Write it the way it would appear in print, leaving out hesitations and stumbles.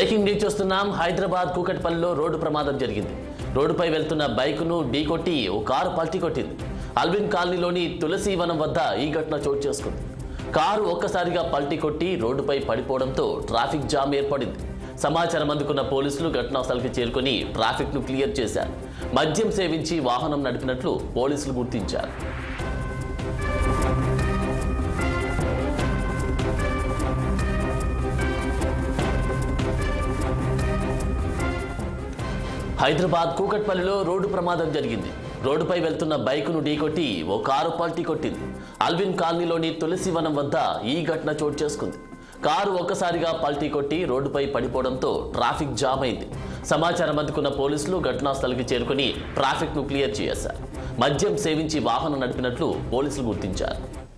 Breaking news చూస్తున్నాం. హైదరాబాద్ కూకట్పల్లిలో road ప్రమాదం జరిగింది. రోడ్డుపై వెళ్తున్న బైక్ను ఢీకొట్టి ఓ కారు పల్టీ కొట్టింది. అల్విన్ కాలనీలోని తులసీవనం వద్ద ఈ ఘటన చోటు చేసుకుంది. కారు ఒక్కసారిగా పల్టీ కొట్టి రోడ్డుపై పడిపోవడంతో ట్రాఫిక్ జామ్ ఏర్పడింది. సమాచారం అందుకున్న పోలీసులు ఘటనా స్థలికి చేరుకుని ట్రాఫిక్ను క్లియర్ చేశారు. మద్యం సేవించి వాహనం నడిపినట్లు పోలీసులు గుర్తించారు. హైదరాబాద్ కూకట్పల్లిలో రోడ్డు ప్రమాదం జరిగింది. రోడ్డుపై వెళ్తున్న బైకును ఢీకొట్టి ఓ కారు పల్టీ కొట్టింది. అల్విన్ కాలనీలోని తులసివనం వద్ద ఈ ఘటన చోటు చేసుకుంది. కారు ఒక్కసారిగా పల్టీ కొట్టి రోడ్డుపై పడిపోవడంతో ట్రాఫిక్ జామ్ అయింది. సమాచారం అందుకున్న పోలీసులు ఘటనా స్థలికి చేరుకుని ట్రాఫిక్ను క్లియర్ చేశారు. మద్యం సేవించి వాహనం నడిపినట్లు పోలీసులు గుర్తించారు.